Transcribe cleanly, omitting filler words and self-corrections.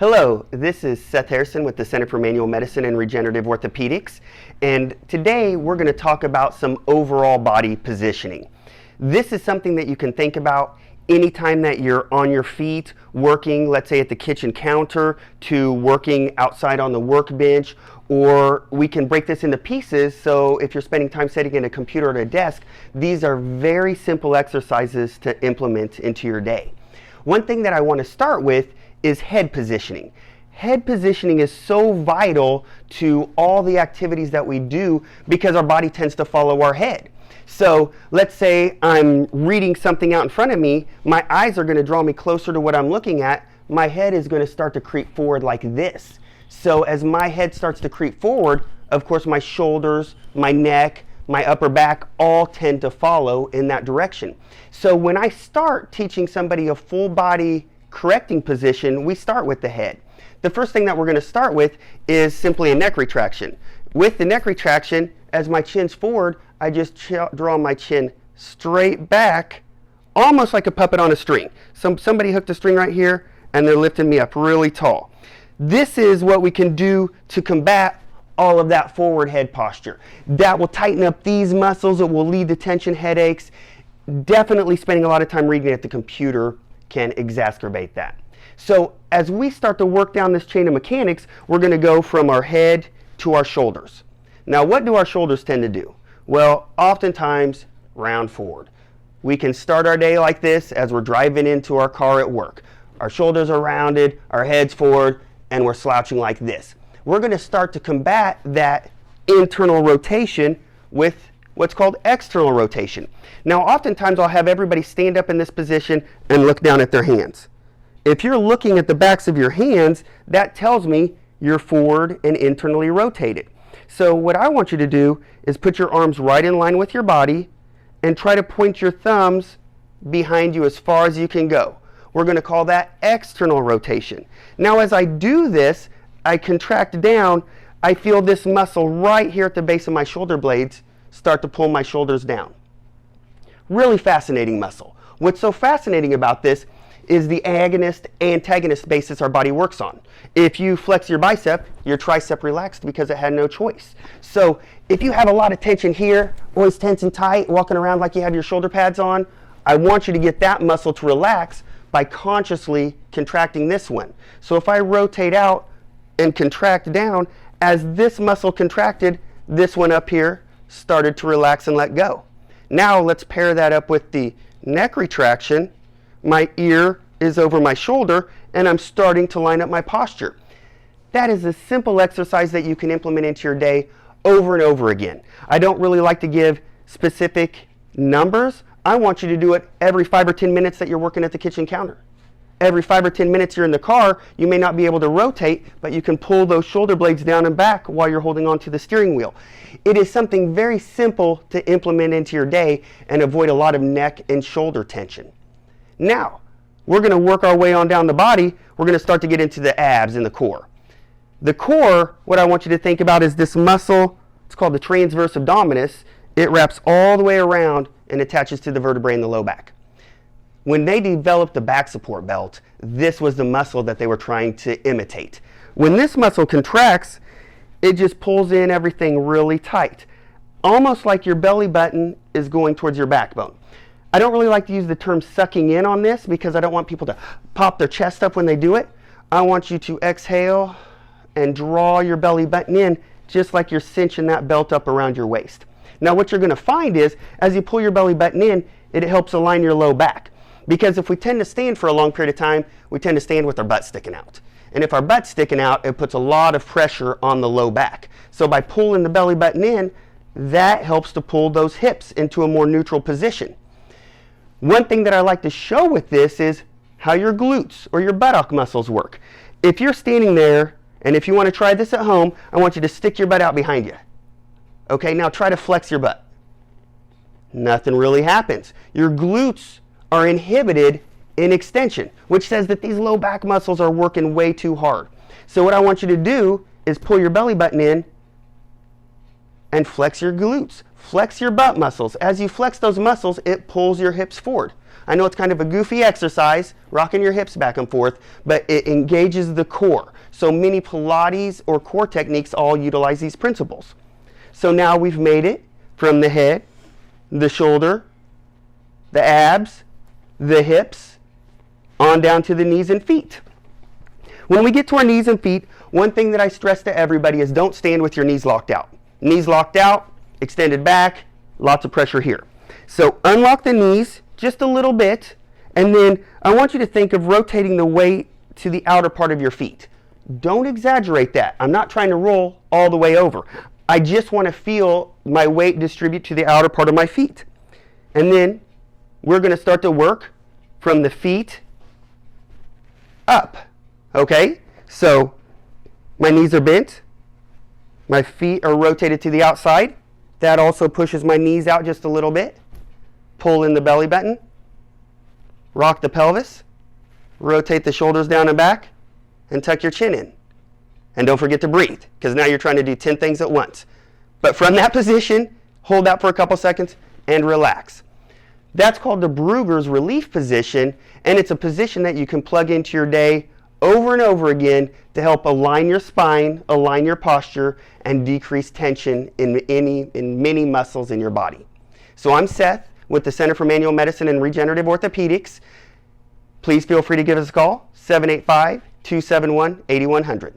Hello, this is Seth Harrison with the Center for Manual Medicine and Regenerative Orthopedics, and today we're going to talk about some overall body positioning. This is something that you can think about anytime that you're on your feet working, let's say at the kitchen counter, to working outside on the workbench, or we can break this into pieces. So if you're spending time sitting at a computer at a desk, these are very simple exercises to implement into your day. One thing that I want to start with is head positioning. Head positioning is so vital to all the activities that we do because our body tends to follow our head. So let's say I'm reading something out in front of me, my eyes are going to draw me closer to what I'm looking at, my head is going to start to creep forward like this. So as my head starts to creep forward, of course my shoulders, my neck, my upper back all tend to follow in that direction. So when I start teaching somebody a full body correcting position, we start with the head. The first thing that we're going to start with is simply a neck retraction. With the neck retraction, as my chin's forward, I just draw my chin straight back, almost like a puppet on a string. Somebody hooked a string right here and they're lifting me up really tall. This is what we can do to combat all of that forward head posture. That will tighten up these muscles. It will lead to tension headaches. Definitely spending a lot of time reading at the computer can exacerbate that. So as we start to work down this chain of mechanics, we're going to go from our head to our shoulders. Now, what do our shoulders tend to do? Well, oftentimes round forward. We can start our day like this as we're driving into our car at work. Our shoulders are rounded, our head's forward, and we're slouching like this. We're going to start to combat that internal rotation with what's called external rotation. Now, oftentimes I'll have everybody stand up in this position and look down at their hands. If you're looking at the backs of your hands, that tells me you're forward and internally rotated. So what I want you to do is put your arms right in line with your body and try to point your thumbs behind you as far as you can go. We're going to call that external rotation. Now, as I do this, I contract down. I feel this muscle right here at the base of my shoulder blades start to pull my shoulders down. Really fascinating muscle. What's so fascinating about this is the agonist-antagonist basis our body works on. If you flex your bicep, your tricep relaxed because it had no choice. So if you have a lot of tension here, always tense and tight, walking around like you have your shoulder pads on, I want you to get that muscle to relax by consciously contracting this one. So if I rotate out and contract down, as this muscle contracted, this one up here started to relax and let go. Now let's pair that up with the neck retraction. My ear is over my shoulder and I'm starting to line up my posture. That is a simple exercise that you can implement into your day over and over again. I don't really like to give specific numbers. I want you to do it every 5 or 10 minutes that you're working at the kitchen counter. Every 5 or 10 minutes you're in the car, you may not be able to rotate, but you can pull those shoulder blades down and back while you're holding on to the steering wheel. It is something very simple to implement into your day and avoid a lot of neck and shoulder tension. Now, we're going to work our way on down the body. We're going to start to get into the abs and the core. The core, what I want you to think about is this muscle. It's called the transverse abdominis. It wraps all the way around and attaches to the vertebrae in the low back. When they developed the back support belt, this was the muscle that they were trying to imitate. When this muscle contracts, it just pulls in everything really tight, almost like your belly button is going towards your backbone. I don't really like to use the term sucking in on this because I don't want people to pop their chest up when they do it. I want you to exhale and draw your belly button in just like you're cinching that belt up around your waist. Now what you're going to find is as you pull your belly button in, it helps align your low back. Because if we tend to stand for a long period of time, we tend to stand with our butt sticking out. And if our butt's sticking out, it puts a lot of pressure on the low back. So by pulling the belly button in, that helps to pull those hips into a more neutral position. One thing that I like to show with this is how your glutes or your buttock muscles work. If you're standing there, and if you want to try this at home, I want you to stick your butt out behind you. Okay, now try to flex your butt. Nothing really happens. Your glutes are inhibited in extension, which says that these low back muscles are working way too hard. So what I want you to do is pull your belly button in and flex your glutes. Flex your butt muscles. As you flex those muscles, it pulls your hips forward. I know it's kind of a goofy exercise, rocking your hips back and forth, but it engages the core. So many Pilates or core techniques all utilize these principles. So now we've made it from the head, the shoulder, the abs, the hips, on down to the knees and feet. When we get to our knees and feet, one thing that I stress to everybody is don't stand with your knees locked out. Knees locked out, extended back, lots of pressure here. So unlock the knees just a little bit, and then I want you to think of rotating the weight to the outer part of your feet. Don't exaggerate that. I'm not trying to roll all the way over. I just want to feel my weight distribute to the outer part of my feet. And then we're going to start to work from the feet up. Okay? So my knees are bent. My feet are rotated to the outside. That also pushes my knees out just a little bit. Pull in the belly button. Rock the pelvis. Rotate the shoulders down and back. And tuck your chin in. And don't forget to breathe, because now you're trying to do 10 things at once. But from that position, hold that for a couple seconds and relax. That's called the Brugger's relief position, and it's a position that you can plug into your day over and over again to help align your spine, align your posture, and decrease tension in many muscles in your body. So I'm Seth with the Center for Manual Medicine and Regenerative Orthopedics. Please feel free to give us a call, 785-271-8100.